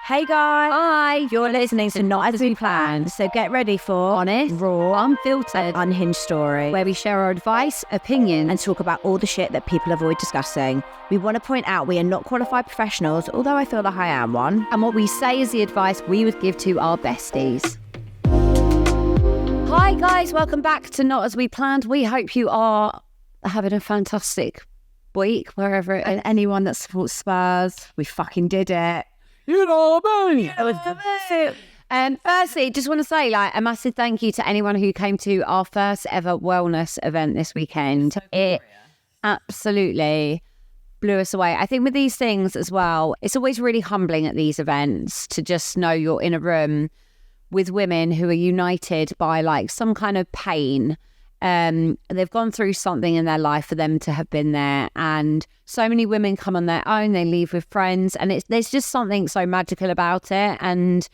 Hey guys. Hi, you're listening to Not As We Planned. So get ready for Honest, raw, unfiltered, unhinged story where we share our advice, opinions, and talk about all the shit that people avoid discussing. We want to point out we are not qualified professionals, although I feel like I am one. and what we say is the advice we would give to our besties. Hi guys, welcome back to Not As We Planned. We hope you are having a fantastic week, wherever it is. And anyone that supports Spurs, we fucking did it. You know me. Firstly, just want to say a massive thank you to anyone who came to our first ever wellness event this weekend. It absolutely blew us away. I think with these things as well, it's always really humbling at these events to just know you're in a room with women who are united by some kind of pain. They've gone through something in their life for them to have been there, and so many women come on their own, they leave with friends, and there's just something so magical about it. And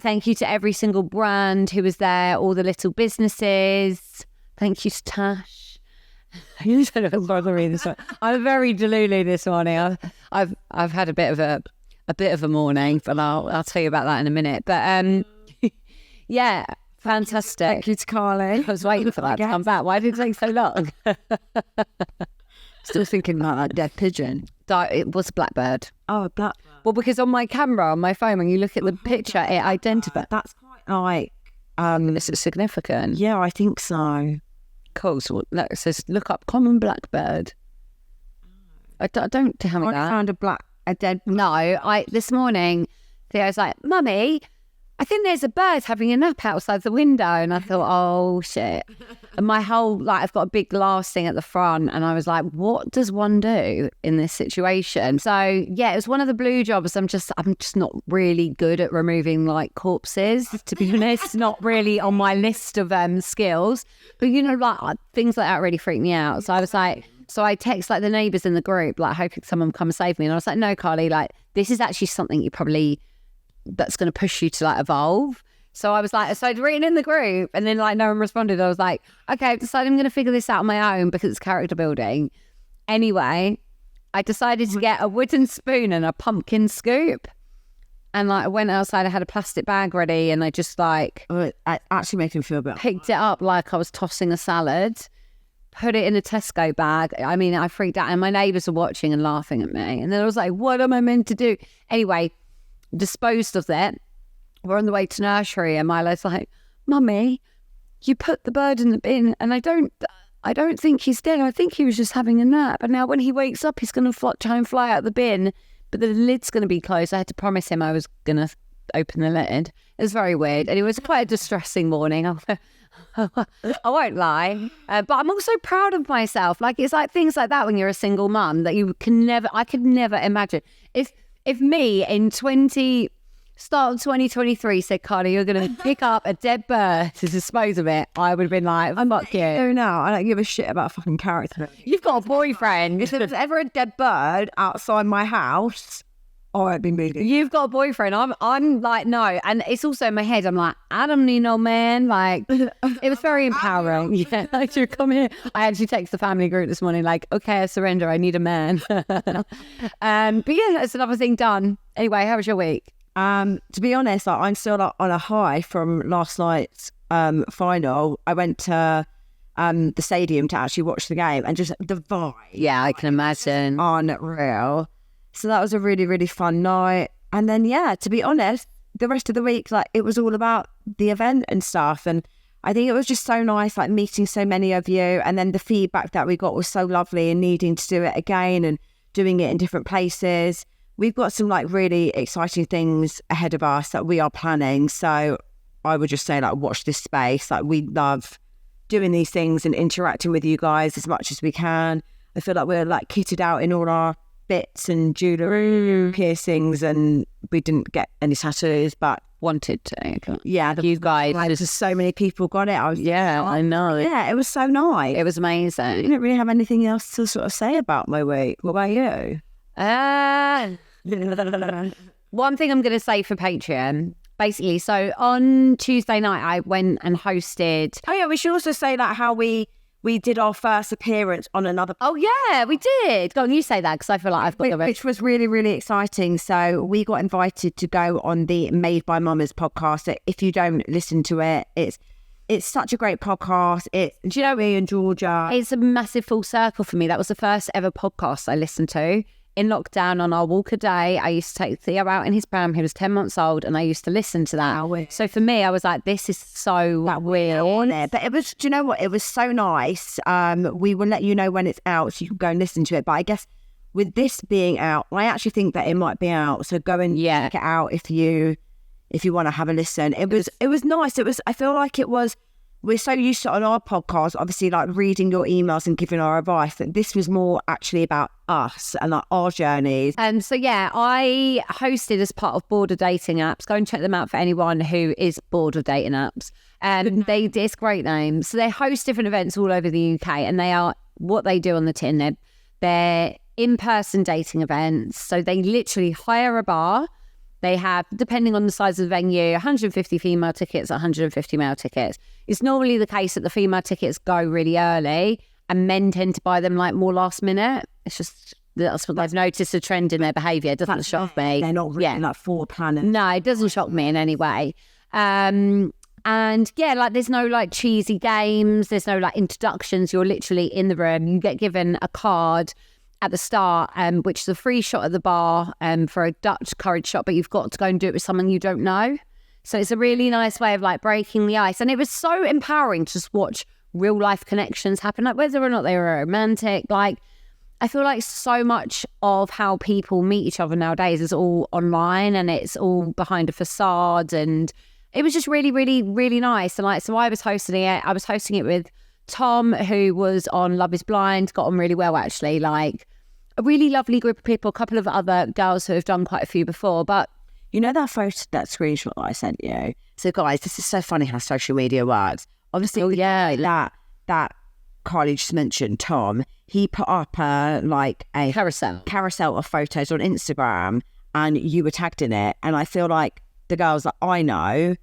thank you to every single brand who was there, all the little businesses. Thank you to Tash. You said it was bothering this morning. I'm very delulu this morning. I've had a bit of a morning, but I'll tell you about that in a minute. But yeah. Fantastic. Thank you to Carly. I was waiting for that to come back. Why did it take so long? Still thinking about that dead pigeon. It was a blackbird. Oh, a blackbird. Well, because on my camera, on my phone, when you look at the picture, it identifies. That's quite Is it significant? yeah, I think so. Cool. So it says, look up common blackbird. Don't tell me I that. found a dead. No, this morning, Theo's like, Mummy, I think there's a bird having a nap outside the window. And I thought, oh, shit. And my whole, I've got a big glass thing at the front. And I was like, what does one do in this situation? So, yeah, it was one of the blue jobs. I'm just not really good at removing, corpses, to be honest. It's not really on my list of skills. But, things like that really freak me out. So I was like, I text, the neighbours in the group, hoping someone come and save me. And I was like, no, Carly, this is actually something you probably... that's going to push you to evolve. So I was so I'd written in the group, and then no one responded. I was like, okay, I've decided I'm going to figure this out on my own because it's character building. Anyway, I decided to get a wooden spoon and a pumpkin scoop, and I went outside. I had a plastic bag ready, and I just it actually makes me feel better. Picked it up like I was tossing a salad, put it in a Tesco bag. I mean, I freaked out, and my neighbours were watching and laughing at me, and then I was like, what am I meant to do? Anyway, disposed of that. We're on the way to nursery, and Milo's like, Mummy, you put the bird in the bin, and I don't think he's dead. I think he was just having a nap, and now when he wakes up, he's going to try and fly out the bin, but the lid's going to be closed. I had to promise him I was going to open the lid. It was very weird, and it was quite a distressing morning. I won't lie, but I'm also proud of myself. It's things like that when you're a single mum that I could never imagine. If me in start of 2023 said, Carly, you're going to pick up a dead bird to dispose of it, I would have been like, fuck you. No, I don't give a shit about fucking character. You've got a boyfriend. If there was ever a dead bird outside my house, I'd be moving. You've got a boyfriend. I'm no. And it's also in my head, I'm like, I don't need no man. It was very empowering. Yeah, you come here. I actually texted the family group this morning, okay, I surrender. I need a man. But yeah, that's another thing done. Anyway, how was your week? To be honest, I'm still on a high from last night's final. I went to the stadium to actually watch the game, and just the vibe. Yeah, I can imagine. Unreal. So that was a really, really fun night. And then, yeah, to be honest, the rest of the week, it was all about the event and stuff. And I think it was just so nice, meeting so many of you. And then the feedback that we got was so lovely, and needing to do it again and doing it in different places. We've got some really exciting things ahead of us that we are planning. So I would just say watch this space. We love doing these things and interacting with you guys as much as we can. I feel we're kitted out in all our bits and jewellery, piercings, and we didn't get any tattoos, but wanted to. Yeah, you guys. Just so many people got it. I know. Yeah, it was so nice. It was amazing. I didn't really have anything else to sort of say about my week. What about you? One thing I'm going to say for Patreon, basically, so on Tuesday night, I went and hosted. Oh yeah, we should also say how we we did our first appearance on another Oh, yeah, we did. Go on, you say that because I feel like I've got the which was really, really exciting. So we got invited to go on the Made by Mamas podcast. If you don't listen to it, it's such a great podcast. It's Joey and Georgia. It's a massive full circle for me. That was the first ever podcast I listened to. In lockdown on our walk a day, I used to take Theo out in his pram. He was 10 months old and I used to listen to that. So for me, I was like, this is so weird. But it was, do you know what? It was so nice. We will let you know when it's out so you can go and listen to it. But I guess with this being out, I actually think that it might be out. So go and check it out if you want to have a listen. It was nice. I feel like it was, we're so used to on our podcast, obviously like reading your emails and giving our advice, that this was more actually about us and like our journeys. And so, yeah, I hosted as part of Bored of Dating Apps. Go and check them out for anyone who is bored of dating apps. It's a great name. So they host different events all over the UK and they are, what they do on the tin, they're in-person dating events. So they literally hire a bar. They have, depending on the size of the venue, 150 female tickets, 150 male tickets. It's normally the case that the female tickets go really early and men tend to buy them like more last minute. It's just, that's what I've noticed, a trend in their behaviour. It doesn't shock me. They're not really like foreplanners. No, it doesn't shock me in any way. And yeah, like there's no like cheesy games. There's no like introductions. You're literally in the room. You get given a card at the start, which is a free shot at the bar for a Dutch courage shot, but you've got to go and do it with someone you don't know. So it's a really nice way of like breaking the ice. And it was so empowering to just watch real life connections happen, like whether or not they were romantic. Like I feel like so much of how people meet each other nowadays is all online and it's all behind a facade. And it was just really, really, really nice. And like, so I was hosting it. I was hosting it with Tom, who was on Love is Blind, got on really well, actually. Like a really lovely group of people, a couple of other girls who have done quite a few before. But you know that photo, that screenshot that I sent you? So guys, this is so funny how social media works. Obviously, that Carly just mentioned, Tom, he put up a carousel of photos on Instagram and you were tagged in it. And I feel like the girls that I know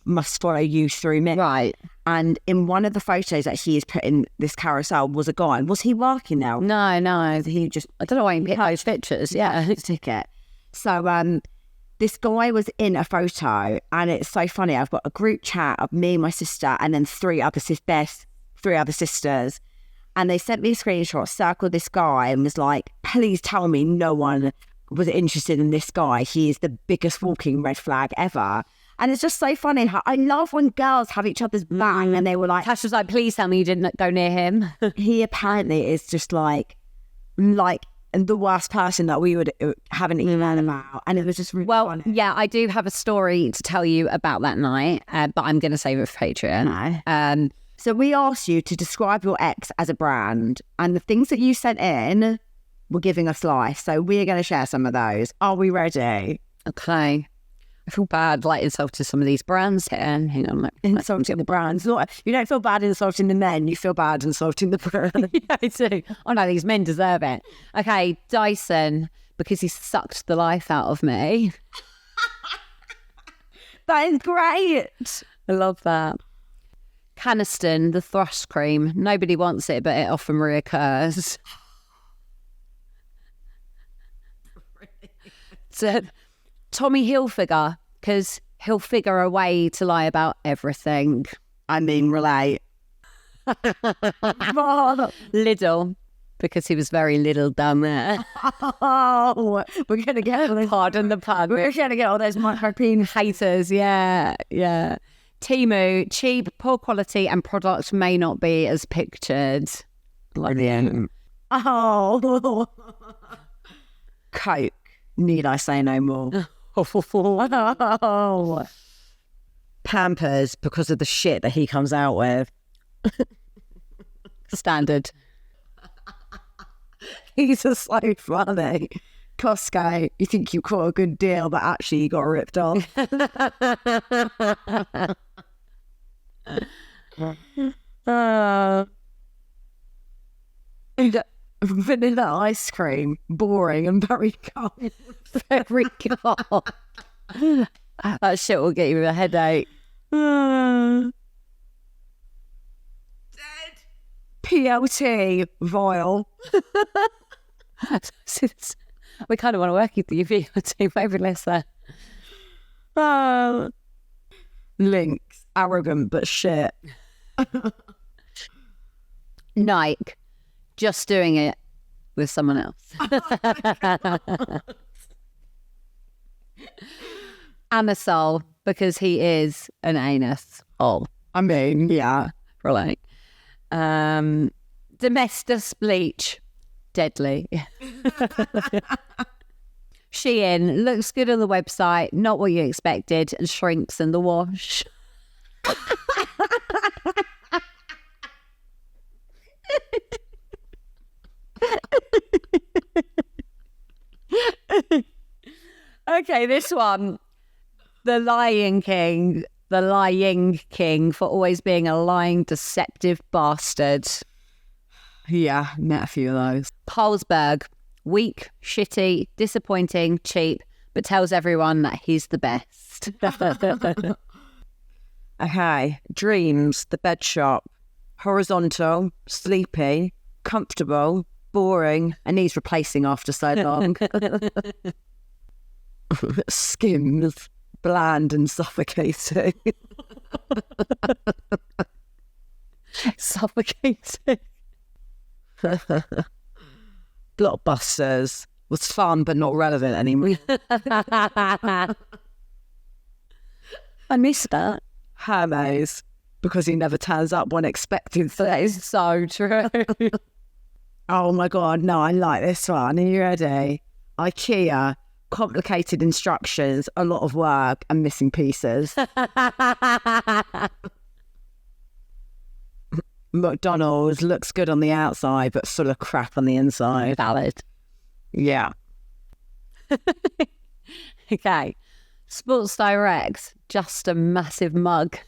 must follow you through me. Right. And in one of the photos that he has put in this carousel was a guy. Was he working now? No. He just, I don't know why he picked those pictures. Yeah. His ticket. So this guy was in a photo and it's so funny. I've got a group chat of me, my sister, and then three other sisters. And they sent me a screenshot, circled this guy and was like, please tell me no one was interested in this guy. He is the biggest walking red flag ever. And it's just so funny how I love when girls have each other's back and they were like... Tash was like, please tell me you didn't go near him. He apparently is just like the worst person that we would have an email about. And it was just really funny. Yeah, I do have a story to tell you about that night, but I'm going to save it for Patreon. No. So we asked you to describe your ex as a brand and the things that you sent in were giving us life. So we're going to share some of those. Are we ready? Okay. I feel bad like insulting some of these brands here. Hang on. Insulting the brands. You don't feel bad insulting the men, you feel bad insulting the brand. Yeah, I do. Oh no, these men deserve it. Okay, Dyson, because he sucked the life out of me. That is great. I love that. Caniston, the thrush cream. Nobody wants it, but it often reoccurs. So, Tommy Hilfiger, because he'll figure a way to lie about everything. I mean, relate. Lidl, because he was very little down there. Oh, we're going to get all those... Pardon the pun. We're going to get all those micro-penis haters, yeah. Temu, cheap, poor quality, and product may not be as pictured. Brilliant. Oh. Coke. Need I say no more? Oh. Pampers, because of the shit that he comes out with. Standard. He's just so funny. Costco, you think you caught a good deal, but actually you got ripped off. Vanilla ice cream, boring and very cold. Very cold. That shit will get you a headache. Dead PLT vial. We kind of want to work with you, VLT, maybe less that. Links, arrogant but shit. Nike, just doing it with someone else. Amasol, because he is an anus. Oh, I mean, yeah. right. Domestos bleach, deadly. Shein looks good on the website, not what you expected, and shrinks in the wash. Okay, this one. The lying king for always being a lying, deceptive bastard. Yeah, met a few of those. Carlsberg, weak, shitty, disappointing, cheap, but tells everyone that he's the best. Okay, dreams, the bed shop. Horizontal, sleepy, comfortable, boring, and needs replacing after so long. Skims, bland and suffocating. Suffocating. Blockbusters was fun but not relevant anymore. I missed that. Hermes, because he never turns up when expected. That is so true. Oh my God, no, I like this one. Are you ready? IKEA, complicated instructions, a lot of work and missing pieces. McDonald's looks good on the outside but full of crap on the inside. Valid. Yeah. Okay. Sports Direct, just a massive mug.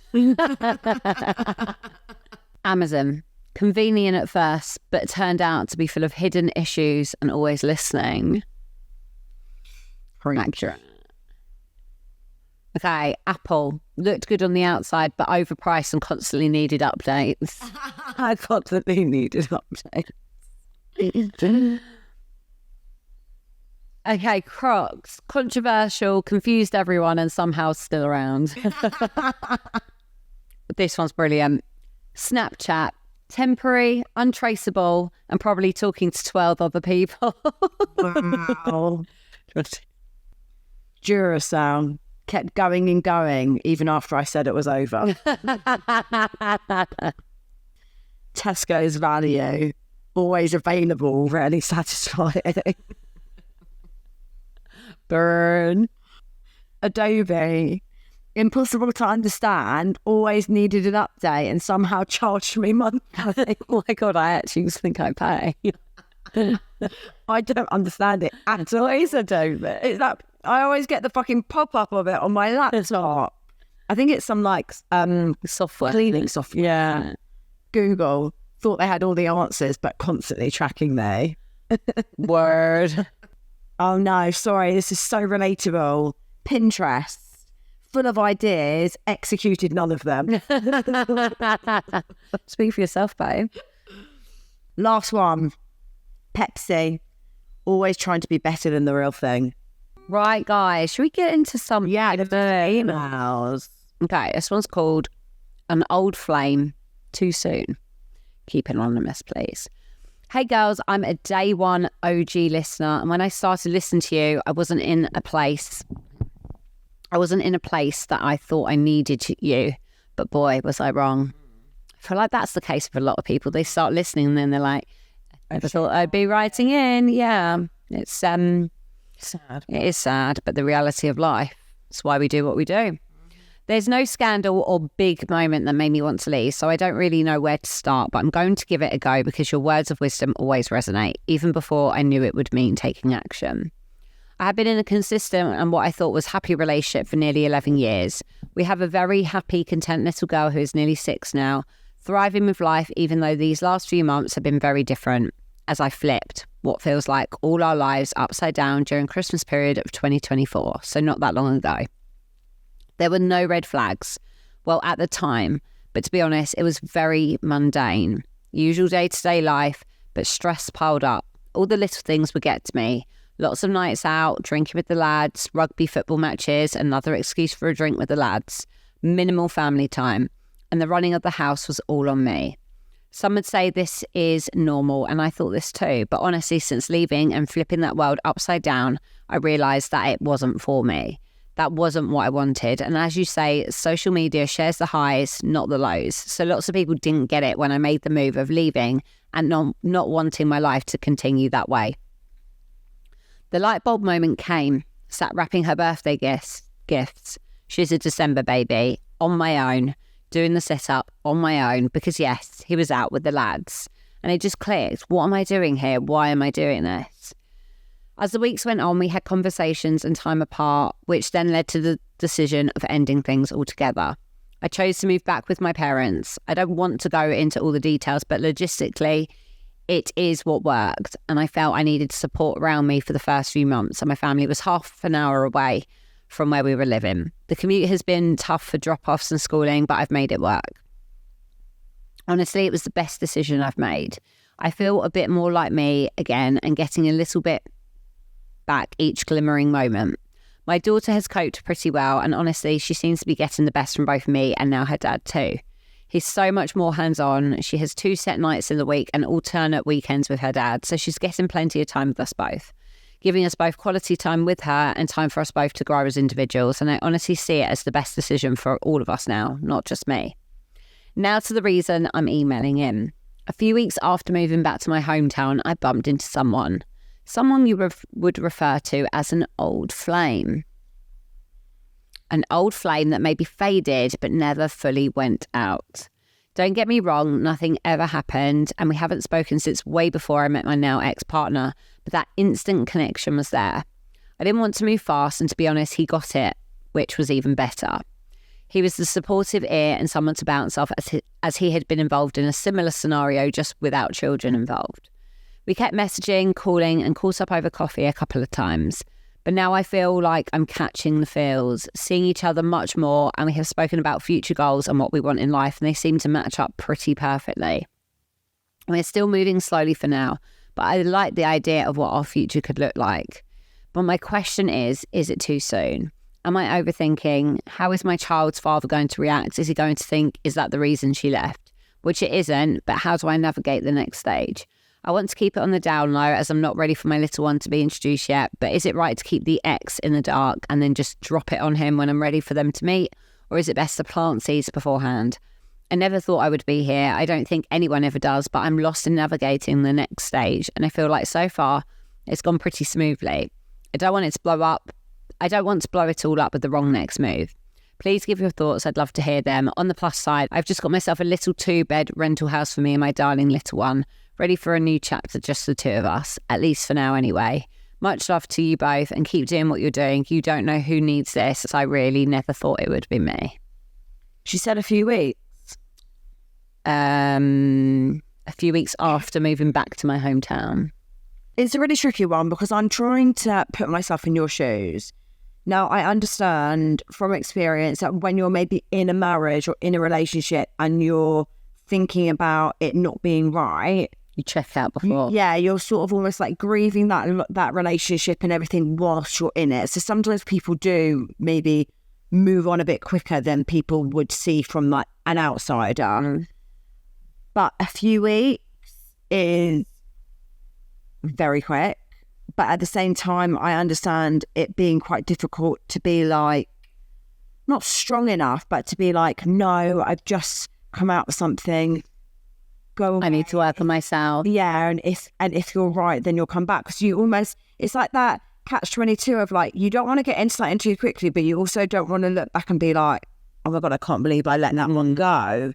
Amazon, convenient at first, but turned out to be full of hidden issues and always listening. Accurate. Okay, Apple, looked good on the outside, but overpriced and constantly needed updates. I constantly needed updates. Okay, Crocs, controversial, confused everyone and somehow still around. This one's brilliant. Snapchat, temporary, untraceable, and probably talking to 12 other people. Wow. Duracell kept going and going even after I said it was over. Tesco's value, always available, rarely satisfying. Burn. Adobe, impossible to understand, always needed an update and somehow charged me monthly. Oh my God, I actually think I pay. I don't understand it at all. It's Adobe. It's that I always get the fucking pop-up of it on my laptop. I think it's some like Software. cleaning software. Yeah. Google thought they had all the answers but constantly tracking me. Word. Oh no, sorry, this is so relatable. Pinterest, full of ideas, executed none of them. Speak for yourself, babe. Last one, Pepsi, always trying to be better than the real thing. Right, guys, should we get into some The emails. Okay, this one's called An Old Flame Too Soon. Keep it anonymous, please. Hey girls, I'm a day one OG listener, and when I started listening to you, I wasn't in a place that I thought I needed you, but boy, was I wrong. I feel like that's the case with a lot of people. They start listening and then they're like, I thought I'd be writing in. Yeah, it's sad. It is sad, but the reality of life. It's why we do what we do. There's no scandal or big moment that made me want to leave, so I don't really know where to start, but I'm going to give it a go because your words of wisdom always resonate, even before I knew it would mean taking action. I have been in a consistent and what I thought was happy relationship for nearly 11 years. We have a very happy, content little girl who is nearly 6 now, thriving with life, even though these last few months have been very different as I flipped what feels like all our lives upside down during Christmas period of 2024, so not that long ago. There were no red flags, well, at the time, but to be honest, it was very mundane. Usual day-to-day life, but stress piled up. All the little things would get to me. Lots of nights out, drinking with the lads, rugby football matches, another excuse for a drink with the lads. Minimal family time. And the running of the house was all on me. Some would say this is normal, and I thought this too. But honestly, since leaving and flipping that world upside down, I realised that it wasn't for me. That wasn't what I wanted. And as you say, social media shares the highs, not the lows. So lots of people didn't get it when I made the move of leaving and not wanting my life to continue that way. The light bulb moment came. Sat wrapping her birthday gifts. She's a December baby, on my own, doing the setup on my own because, yes, he was out with the lads. And it just clicked. What am I doing here? Why am I doing this? As the weeks went on, we had conversations and time apart, which then led to the decision of ending things altogether. I chose to move back with my parents. I don't want to go into all the details, but logistically, it is what worked. And I felt I needed support around me for the first few months. And my family was half an hour away from where we were living. The commute has been tough for drop-offs and schooling, but I've made it work. Honestly, it was the best decision I've made. I feel a bit more like me again and getting a little bit back each glimmering moment. My daughter has coped pretty well, and honestly, she seems to be getting the best from both me and now her dad too. He's so much more hands-on. She has 2 set nights in the week and alternate weekends with her dad, so she's getting plenty of time with us both, giving us both quality time with her and time for us both to grow as individuals. And I honestly see it as the best decision for all of us now, not just me. Now to the reason I'm emailing in. A few weeks after moving back to my hometown, I bumped into someone you would refer to as an old flame. An old flame that maybe faded but never fully went out. Don't get me wrong, nothing ever happened, and we haven't spoken since way before I met my now ex-partner, but that instant connection was there. I didn't want to move fast, and to be honest, he got it, which was even better. He was the supportive ear and someone to bounce off as he had been involved in a similar scenario just without children involved. We kept messaging, calling, and caught up over coffee a couple of times. But now I feel like I'm catching the feels, seeing each other much more, and we have spoken about future goals and what we want in life, and they seem to match up pretty perfectly. We're still moving slowly for now, but I like the idea of what our future could look like. But my question is it too soon? Am I overthinking? How is my child's father going to react? Is he going to think, is that the reason she left? Which it isn't, but how do I navigate the next stage? I want to keep it on the down low as I'm not ready for my little one to be introduced yet, but is it right to keep the ex in the dark and then just drop it on him when I'm ready for them to meet? Or is it best to plant seeds beforehand? I never thought I would be here. I don't think anyone ever does, but I'm lost in navigating the next stage. And I feel like so far it's gone pretty smoothly. I don't want it to blow up. I don't want to blow it all up with the wrong next move. Please give your thoughts. I'd love to hear them. On the plus side, I've just got myself a little 2-bed rental house for me and my darling little one. Ready for a new chapter, just the two of us, at least for now anyway. Much love to you both and keep doing what you're doing. You don't know who needs this. I really never thought it would be me. She said a few weeks. A few weeks after moving back to my hometown. It's a really tricky one because I'm trying to put myself in your shoes. Now, I understand from experience that when you're maybe in a marriage or in a relationship and you're thinking about it not being right, you check out before. Yeah, you're sort of almost like grieving that relationship and everything whilst you're in it. So sometimes people do maybe move on a bit quicker than people would see from like an outsider. Mm. But a few weeks is very quick. But at the same time, I understand it being quite difficult to be like, not strong enough, but to be like, no, I've just come out with something. Go away. I need to work on myself. Yeah, and if you're right, then you'll come back. Because you almost, it's like that catch-22 of like, you don't want to get into something too quickly, but you also don't want to look back and be like, oh my God, I can't believe I let that one go.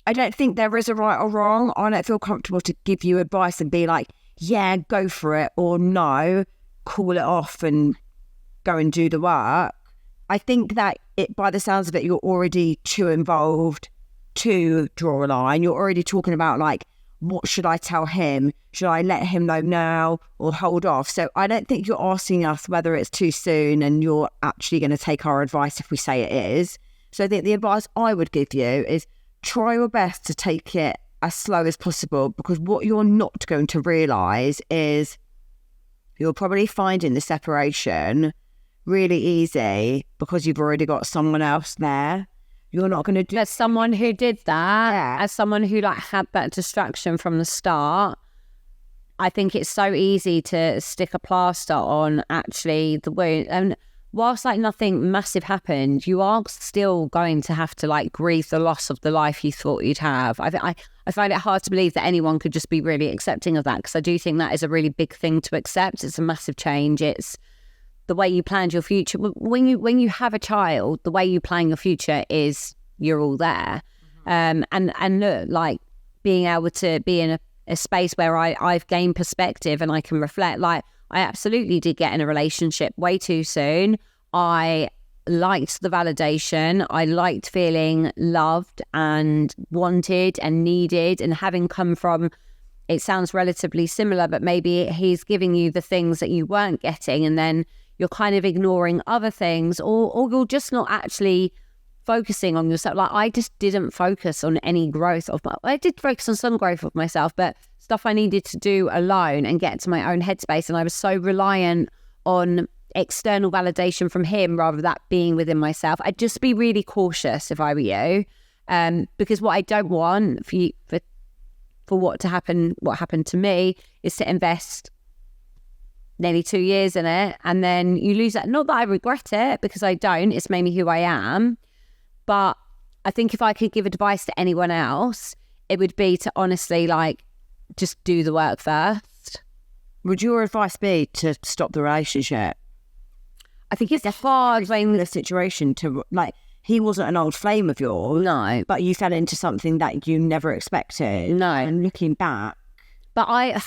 I don't think there is a right or wrong. I don't feel comfortable to give you advice and be like, yeah, go for it, or no, call it off and go and do the work. I think that by the sounds of it, you're already too involved to draw a line. You're already talking about like, what should I tell him? Should I let him know now or hold off? So I don't think you're asking us whether it's too soon and you're actually going to take our advice if we say it is. So I think the advice I would give you is try your best to take it as slow as possible, because what you're not going to realise is you're probably finding the separation really easy because you've already got someone else there. You're not going to do... As someone who did that, Yeah. as someone who like had that distraction from the start, I think it's so easy to stick a plaster on actually the wound. And whilst like nothing massive happened, you are still going to have to like grieve the loss of the life you thought you'd have. I find it hard to believe that anyone could just be really accepting of that, because I do think that is a really big thing to accept. It's a massive change. It's the way you planned your future. When you have a child, the way you plan your future is you're all there. And look, like being able to be in a space where I've gained perspective and I can reflect. Like I absolutely did get in a relationship way too soon. I liked the validation. I liked feeling loved and wanted and needed, and having come from, it sounds relatively similar, but maybe he's giving you the things that you weren't getting, and then you're kind of ignoring other things, or you're just not actually focusing on yourself. Like I just didn't focus on any growth of I did focus on some growth of myself, but stuff I needed to do alone and get to my own headspace. And I was so reliant on external validation from him rather than that being within myself. I'd just be really cautious if I were you, because what I don't want for what happened to me is to invest nearly 2 years in it and then you lose that. Not that I regret it, because I don't. It's made me who I am. But I think if I could give advice to anyone else, it would be to honestly like just do the work first. Would your advice be to stop the relationship? I think it's hard when The situation to, like, he wasn't an old flame of yours. no, But you fell into something that you never expected. No. And looking back, but I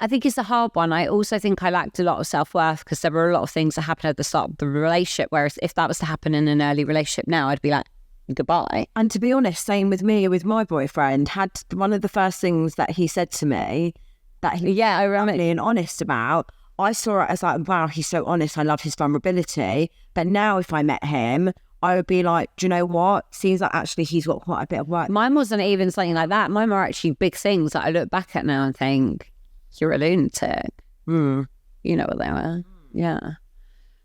think it's a hard one. I also think I lacked a lot of self-worth because there were a lot of things that happened at the start of the relationship, whereas if that was to happen in an early relationship now, I'd be like, goodbye. and to be honest, same with me, with my boyfriend, had one of the first things that he said to me that he Yeah, I remember. and honest about, I saw it as like, wow, he's so honest. I love his vulnerability. But now if I met him, I would be like, do you know what? Seems like actually he's got quite a bit of work. Mine wasn't even something like that. Mine were actually big things that I look back at now and think, you're a lunatic. You know what they were. Yeah.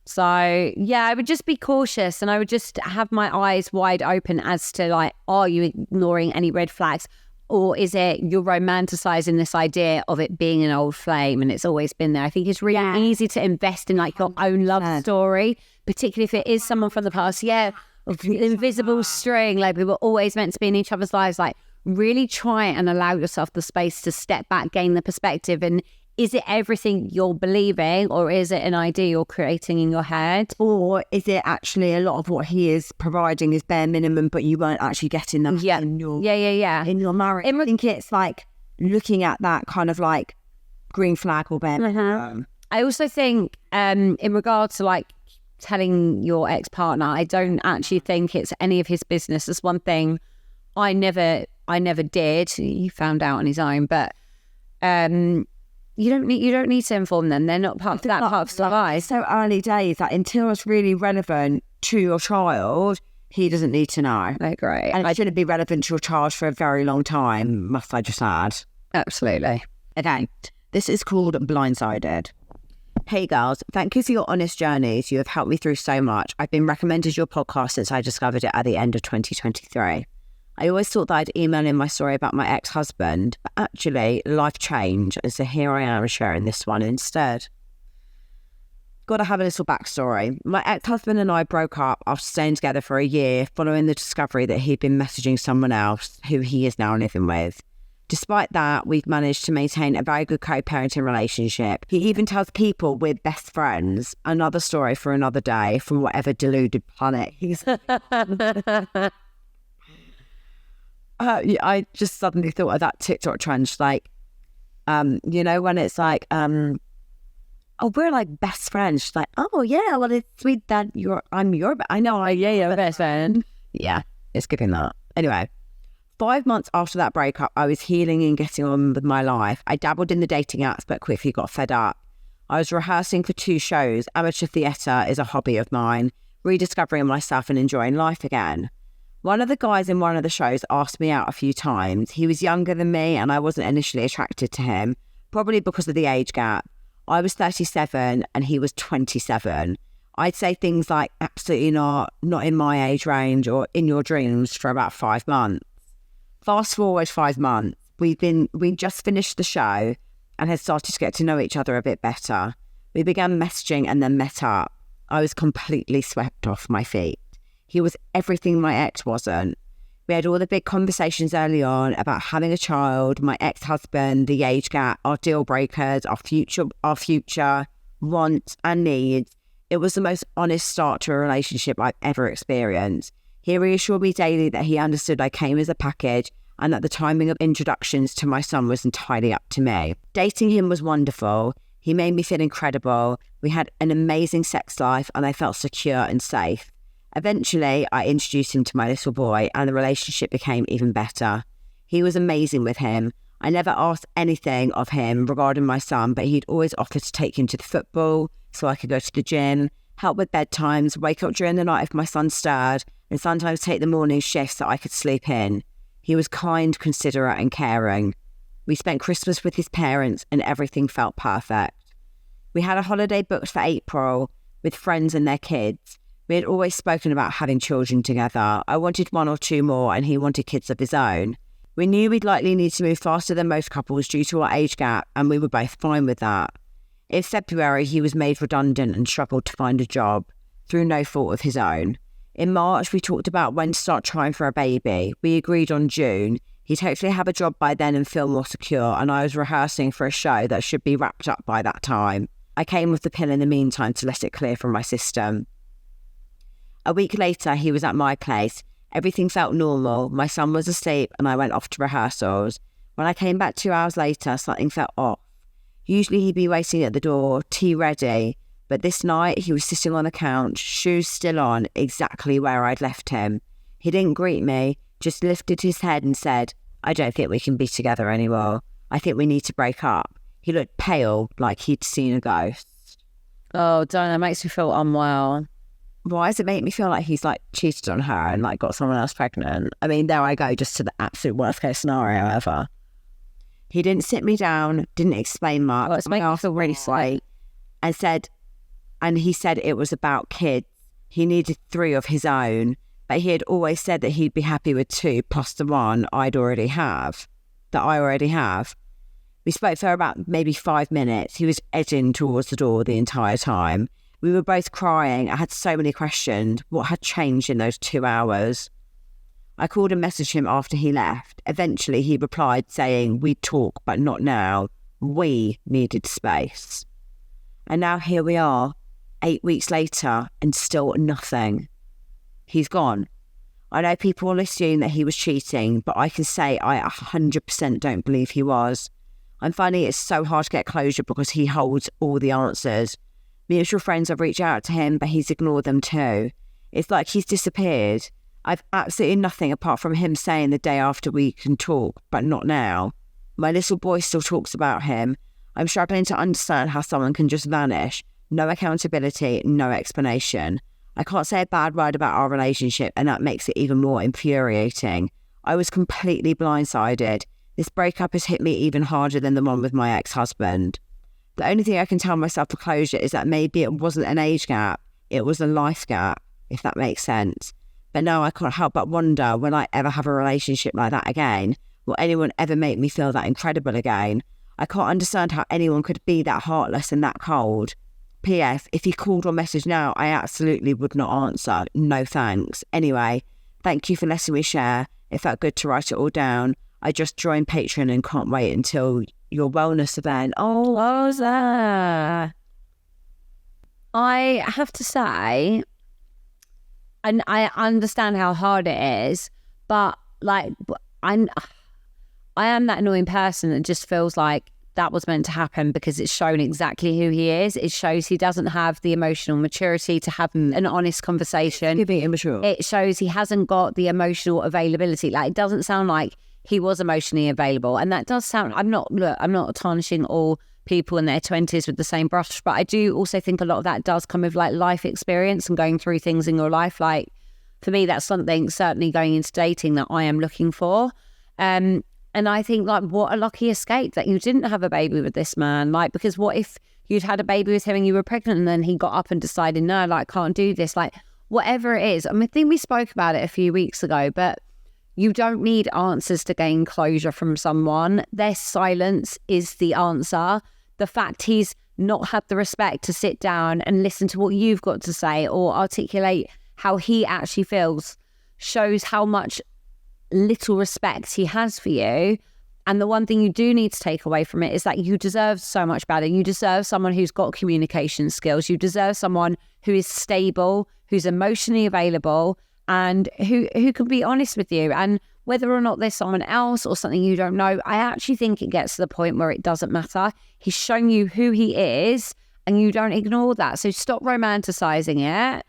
So, yeah, I would just be cautious and I would just have my eyes wide open as to like, are you ignoring any red flags? Or is it you're romanticizing this idea of it being an old flame and it's always been there? I think it's really easy to invest in like your own love story, particularly if it is someone from the past. Yeah, invisible string, like we were always meant to be in each other's lives. Like really try and allow yourself the space to step back, gain the perspective. And is it everything you're believing, or is it an idea you're creating in your head? Or is it actually a lot of what he is providing is bare minimum, but you weren't actually getting them in your in your marriage? I think it's like looking at that kind of like green flag or bare minimum. I also think in regard to like telling your ex-partner, I don't actually think it's any of his business. That's one thing I never did. He found out on his own, but you don't need to inform them. They're not part of that part of their life. So early days that until it's really relevant to your child, he doesn't need to know. I agree. And it shouldn't be relevant to your child for a very long time, must I just add. Absolutely. Okay, this is called Blindsided. Hey girls, thank you for your honest journeys. You have helped me through so much. I've been recommended your podcast since I discovered it at the end of 2023. I always thought that I'd email in my story about my ex-husband, but actually life changed, and so here I am sharing this one instead. Gotta have a little backstory. My ex-husband and I broke up after staying together for a year following the discovery that he'd been messaging someone else who he is now living with. Despite that, we've managed to maintain a very good co-parenting relationship. He even tells people we're best friends. Another story for another day from whatever deluded planet he's I just suddenly thought of that TikTok trend, like, you know, when it's like, oh, we're like best friends. She's like, oh yeah, well it's sweet that I'm your best friend. Yeah, it's giving that. Anyway, 5 months after that breakup, I was healing and getting on with my life. I dabbled in the dating apps, but quickly got fed up. I was rehearsing for 2 shows. Amateur theatre is a hobby of mine. Rediscovering myself and enjoying life again. One of the guys in one of the shows asked me out a few times. He was younger than me and I wasn't initially attracted to him, probably because of the age gap. I was 37 and he was 27. I'd say things like, absolutely not in my age range or in your dreams for about 5 months. Fast forward 5 months, we just finished the show and had started to get to know each other a bit better. We began messaging and then met up. I was completely swept off my feet. He was everything my ex wasn't. We had all the big conversations early on about having a child, my ex-husband, the age gap, our deal breakers, our future wants and needs. It was the most honest start to a relationship I've ever experienced. He reassured me daily that he understood I came as a package and that the timing of introductions to my son was entirely up to me. Dating him was wonderful. He made me feel incredible. We had an amazing sex life and I felt secure and safe. Eventually, I introduced him to my little boy and the relationship became even better. He was amazing with him. I never asked anything of him regarding my son, but he'd always offer to take him to the football so I could go to the gym, help with bedtimes, wake up during the night if my son stirred, and sometimes take the morning shift so I could sleep in. He was kind, considerate and caring. We spent Christmas with his parents and everything felt perfect. We had a holiday booked for April with friends and their kids. We had always spoken about having children together. I wanted 1 or 2 more and he wanted kids of his own. We knew we'd likely need to move faster than most couples due to our age gap and we were both fine with that. In February, he was made redundant and struggled to find a job through no fault of his own. In March, we talked about when to start trying for a baby. We agreed on June. He'd hopefully have a job by then and feel more secure, and I was rehearsing for a show that should be wrapped up by that time. I came with the pill in the meantime to let it clear from my system. A week later, he was at my place. Everything felt normal. My son was asleep and I went off to rehearsals. When I came back 2 hours later, something felt off. Usually he'd be waiting at the door, tea ready, but this night he was sitting on the couch, shoes still on, exactly where I'd left him. He didn't greet me, just lifted his head and said, "I don't think we can be together anymore. I think we need to break up." He looked pale, like he'd seen a ghost. Oh, Diana, that makes me feel unwell. Why does it make me feel like he's like cheated on her and like got someone else pregnant? I mean, there I go, just to the absolute worst case scenario ever. He didn't sit me down, didn't explain much. It's making me feel really slight. And he said it was about kids. He needed 3 of his own, but he had always said that he'd be happy with 2 plus the one I already have. We spoke for about maybe 5 minutes. He was edging towards the door the entire time. We were both crying. I had so many questions. What had changed in those 2 hours? I called and messaged him after he left. Eventually he replied saying, "We'd talk, but not now. We needed space." And now here we are, 8 weeks later, and still nothing. He's gone. I know people will assume that he was cheating, but I can say I 100% don't believe he was. I'm finding it's so hard to get closure because he holds all the answers. Mutual friends have reached out to him, but he's ignored them too. It's like he's disappeared. I've absolutely nothing apart from him saying the day after we can talk, but not now. My little boy still talks about him. I'm struggling to understand how someone can just vanish. No accountability, no explanation. I can't say a bad word about our relationship, and that makes it even more infuriating. I was completely blindsided. This breakup has hit me even harder than the one with my ex-husband. The only thing I can tell myself for closure is that maybe it wasn't an age gap, it was a life gap, if that makes sense. But now I can't help but wonder, will I ever have a relationship like that again? Will anyone ever make me feel that incredible again? I can't understand how anyone could be that heartless and that cold. P.S. If he called or messaged now, I absolutely would not answer. No thanks. Anyway, thank you for letting me share. It felt good to write it all down. I just joined Patreon and can't wait until your wellness event. Oh, Rosa. I have to say, and I understand how hard it is, but like I am that annoying person that just feels like that was meant to happen because it's shown exactly who he is. It shows he doesn't have the emotional maturity to have an honest conversation. You're being immature. It shows he hasn't got the emotional availability. Like, it doesn't sound like he was emotionally available. And that does sound, I'm not tarnishing all people in their 20s with the same brush, but I do also think a lot of that does come with like life experience and going through things in your life. Like, for me, that's something certainly going into dating that I am looking for. And I think, like, what a lucky escape that you didn't have a baby with this man. Like, because what if you'd had a baby with him and you were pregnant and then he got up and decided, no, like, can't do this. Like, whatever it is. I mean, I think we spoke about it a few weeks ago, but you don't need answers to gain closure from someone. Their silence is the answer. The fact he's not had the respect to sit down and listen to what you've got to say or articulate how he actually feels shows how much little respect he has for you. And the one thing you do need to take away from it is that you deserve so much better. You deserve someone who's got communication skills. You deserve someone who is stable, who's emotionally available, and who can be honest with you. And whether or not there's someone else or something you don't know, I actually think it gets to the point where it doesn't matter. He's shown you who he is and you don't ignore that. So stop romanticizing it.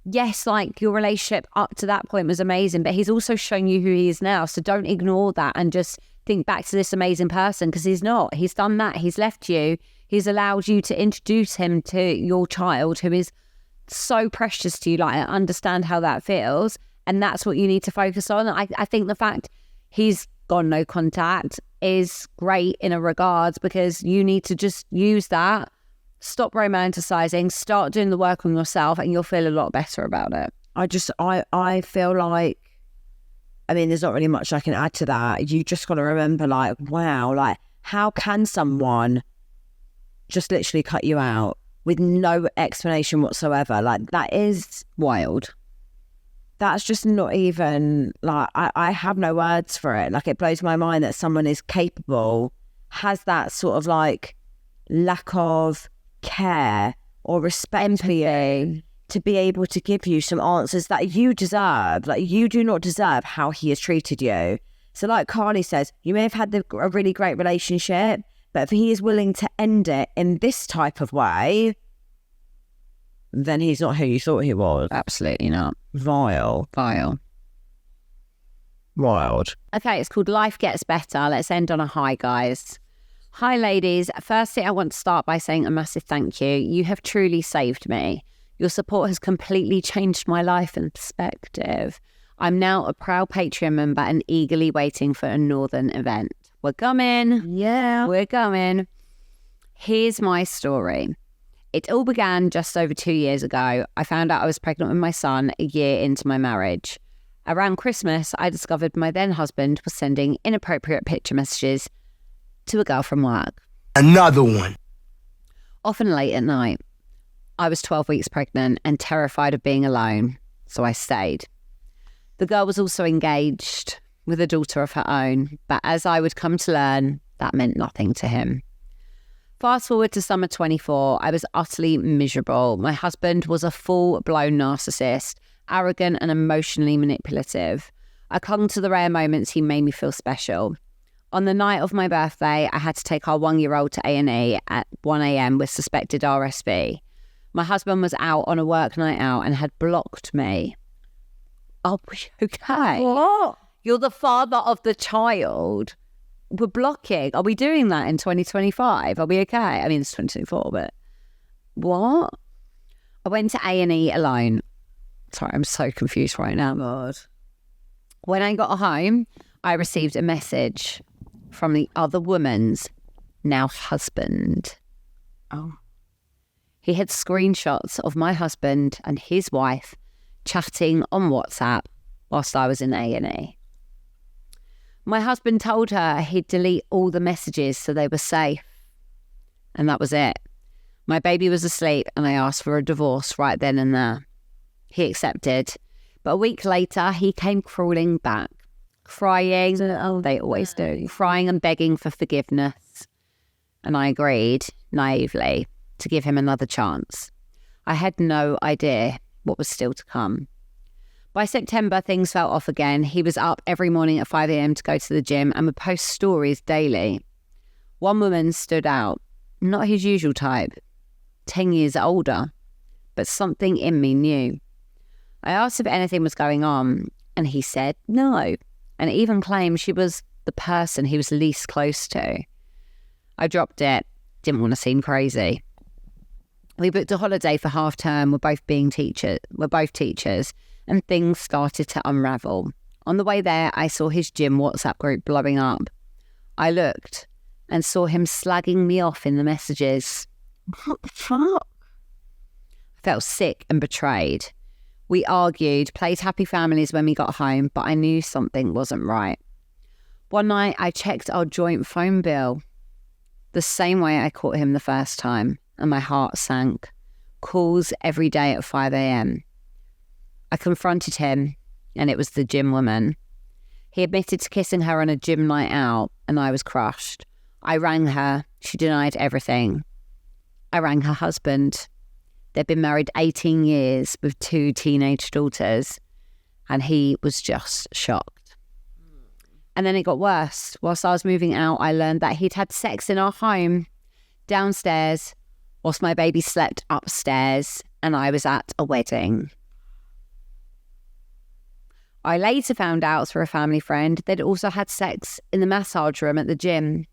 Yes, like, your relationship up to that point was amazing, but he's also shown you who he is now. So don't ignore that and just think back to this amazing person, because he's not. He's done that. He's left you. He's allowed you to introduce him to your child, who is so precious to you. Like, I understand how that feels. And that's what you need to focus on. I think the fact he's gone no contact is great in a regards, because you need to just use that. Stop romanticizing, start doing the work on yourself, and you'll feel a lot better about it. I feel like, I mean, there's not really much I can add to that. You just got to remember, like, wow, like, how can someone just literally cut you out with no explanation whatsoever? Like, that is Wild. that's just not even, like, I have no words for it. Like, it blows my mind that someone is capable, has that sort of, like, lack of care or respect for you to be able to give you some answers that you deserve. Like, you do not deserve how he has treated you. So, like Carly says, you may have had a really great relationship, but if he is willing to end it in this type of way, then he's not who you thought he was. Absolutely not. Vile. Wild. Okay, it's called Life Gets Better. Let's end on a high, guys. Hi, ladies. Firstly, I want to start by saying a massive thank you. You have truly saved me. Your support has completely changed my life and perspective. I'm now a proud Patreon member and eagerly waiting for a Northern event. We're coming. Yeah. We're coming. Here's my story. It all began just over 2 years ago. I found out I was pregnant with my son a year into my marriage. Around Christmas, I discovered my then husband was sending inappropriate picture messages to a girl from work. Another one. Often late at night. I was 12 weeks pregnant and terrified of being alone, so I stayed. The girl was also engaged with a daughter of her own, but as I would come to learn, that meant nothing to him. Fast forward to summer 24, I was utterly miserable. My husband was a full-blown narcissist, arrogant and emotionally manipulative. I clung to the rare moments he made me feel special. On the night of my birthday, I had to take our 1-year-old to A&E at 1 a.m. with suspected RSV. My husband was out on a work night out and had blocked me. Are we okay? What? You're the father of the child. We're blocking. Are we doing that in 2025? Are we okay? I mean, it's 2024, but what? I went to A&E alone. Sorry, I'm so confused right now. God. When I got home, I received a message from the other woman's now husband. Oh. He had screenshots of my husband and his wife chatting on WhatsApp whilst I was in A&E. My husband told her he'd delete all the messages so they were safe. And that was it. My baby was asleep and I asked for a divorce right then and there. He accepted. But a week later, he came crawling back, crying. They always do. Crying and begging for forgiveness. And I agreed, naively, to give him another chance. I had no idea what was still to come. By September, things felt off again. He was up every morning at 5 a.m. to go to the gym and would post stories daily. One woman stood out, not his usual type, 10 years older, but something in me knew. I asked if anything was going on, and he said no, and even claimed she was the person he was least close to. I dropped it, didn't want to seem crazy. We booked a holiday for half term. We're both teachers, and things started to unravel. On the way there, I saw his gym WhatsApp group blowing up. I looked and saw him slagging me off in the messages. What the fuck? I felt sick and betrayed. We argued, played happy families when we got home, but I knew something wasn't right. One night, I checked our joint phone bill the same way I caught him the first time, and my heart sank. Calls every day at 5 a.m. I confronted him, and it was the gym woman. He admitted to kissing her on a gym night out, and I was crushed. I rang her. She denied everything. I rang her husband. They'd been married 18 years with 2 teenage daughters, and he was just shocked. And then it got worse. Whilst I was moving out, I learned that he'd had sex in our home downstairs whilst my baby slept upstairs and I was at a wedding. I later found out through a family friend they'd also had sex in the massage room at the gym,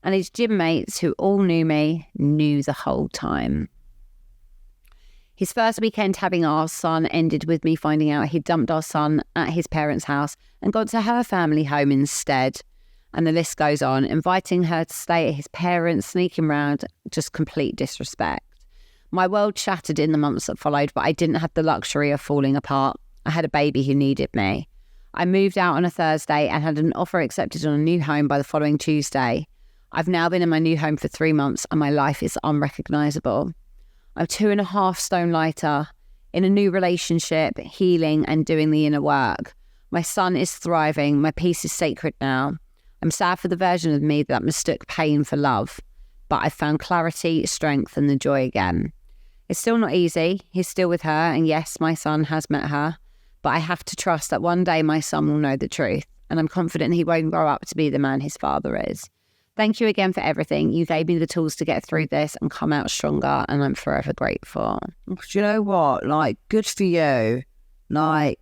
and his gym mates, who all knew me, knew the whole time. His first weekend having our son ended with me finding out he'd dumped our son at his parents' house and gone to her family home instead. And the list goes on, inviting her to stay at his parents, sneaking round, just complete disrespect. My world shattered in the months that followed, but I didn't have the luxury of falling apart. I had a baby who needed me. I moved out on a Thursday and had an offer accepted on a new home by the following Tuesday. I've now been in my new home for 3 months and my life is unrecognisable. I'm 2.5 stone lighter, in a new relationship, healing and doing the inner work. My son is thriving. My peace is sacred now. I'm sad for the version of me that mistook pain for love, but I've found clarity, strength and the joy again. It's still not easy. He's still with her, and yes, my son has met her, but I have to trust that one day my son will know the truth, and I'm confident he won't grow up to be the man his father is. Thank you again for everything. You gave me the tools to get through this and come out stronger, and I'm forever grateful. Do you know what? Like, good for you. Like,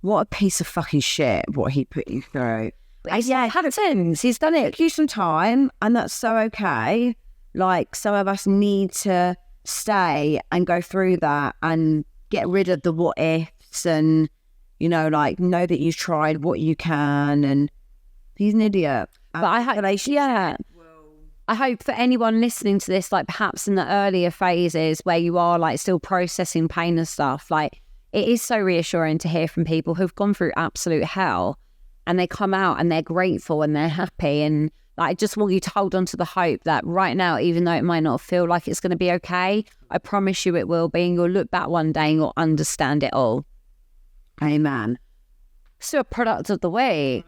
what a piece of fucking shit what he put you through. Yeah, it happens. He's done it you some time, and that's so okay. Like, some of us need to stay and go through that and get rid of the what ifs and, you know, like, know that you've tried what you can, and he's an idiot. But I hope for anyone listening to this, like perhaps in the earlier phases where you are like still processing pain and stuff, like it is so reassuring to hear from people who've gone through absolute hell and they come out and they're grateful and they're happy. And like, I just want you to hold on to the hope that right now, even though it might not feel like it's going to be okay, I promise you it will be, and you'll look back one day and you'll understand it all. Amen. So a product of the week.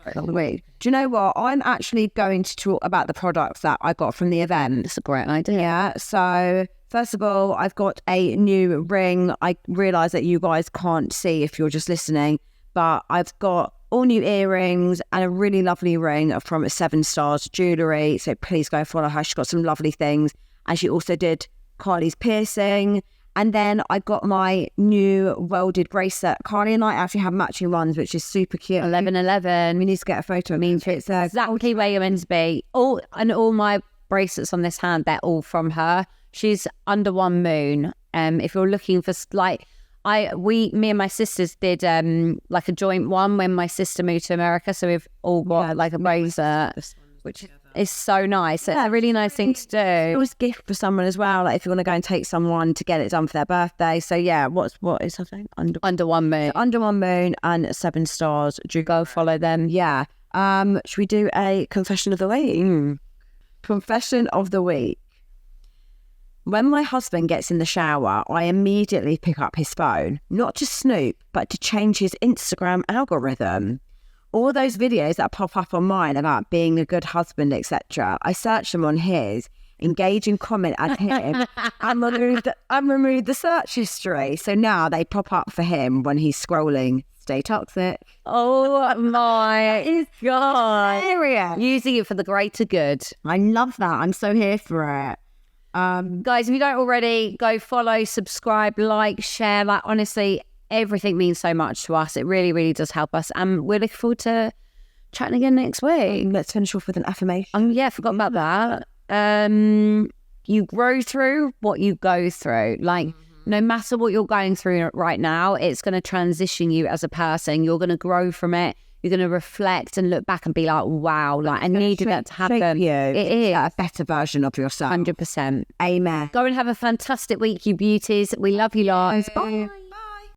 Do you know what? I'm actually going to talk about the products that I got from the event. It's a great idea. Yeah. So first of all, I've got a new ring. I realise that you guys can't see if you're just listening, but I've got all new earrings and a really lovely ring from 7 Stars Jewellery. So please go follow her. She's got some lovely things. And she also did Carly's piercing. And then I got my new welded bracelet. Carly and I actually have matching ones, which is super cute. 11/11. We need to get a photo of me. It's exactly where you're meant to be. All my bracelets on this hand, they're all from her. She's under one moon. If you're looking for like, me and my sisters did like a joint one when my sister moved to America. So we've all got like a bracelet, which is so nice. It's a really nice thing to do. It was a gift for someone as well. Like if you want to go and take someone to get it done for their birthday. So yeah, what is her thing? Under one moon. Under one moon and 7 Stars. Do you go follow them? Yeah. Should we do a confession of the week? Confession of the week. When my husband gets in the shower, I immediately pick up his phone, not to snoop, but to change his Instagram algorithm. All those videos that pop up on mine about being a good husband, etc., I search them on his, engage in comment at him, and remove the search history. So now they pop up for him when he's scrolling. Stay toxic. Oh my God. Hilarious. Using it for the greater good. I love that. I'm so here for it. Guys, if you don't already, go follow, subscribe, like, share. Like, honestly, everything means so much to us. It really, really does help us. And we're looking forward to chatting again next week. Let's finish off with an affirmation. Yeah, forgot about that. You grow through what you go through. Like, no matter what you're going through right now, it's going to transition you as a person. You're going to grow from it. You're going to reflect and look back and be like, wow, like I needed that to happen. You. It is a better version of yourself. 100%. Amen. Go and have a fantastic week, you beauties. We love you lots. Bye.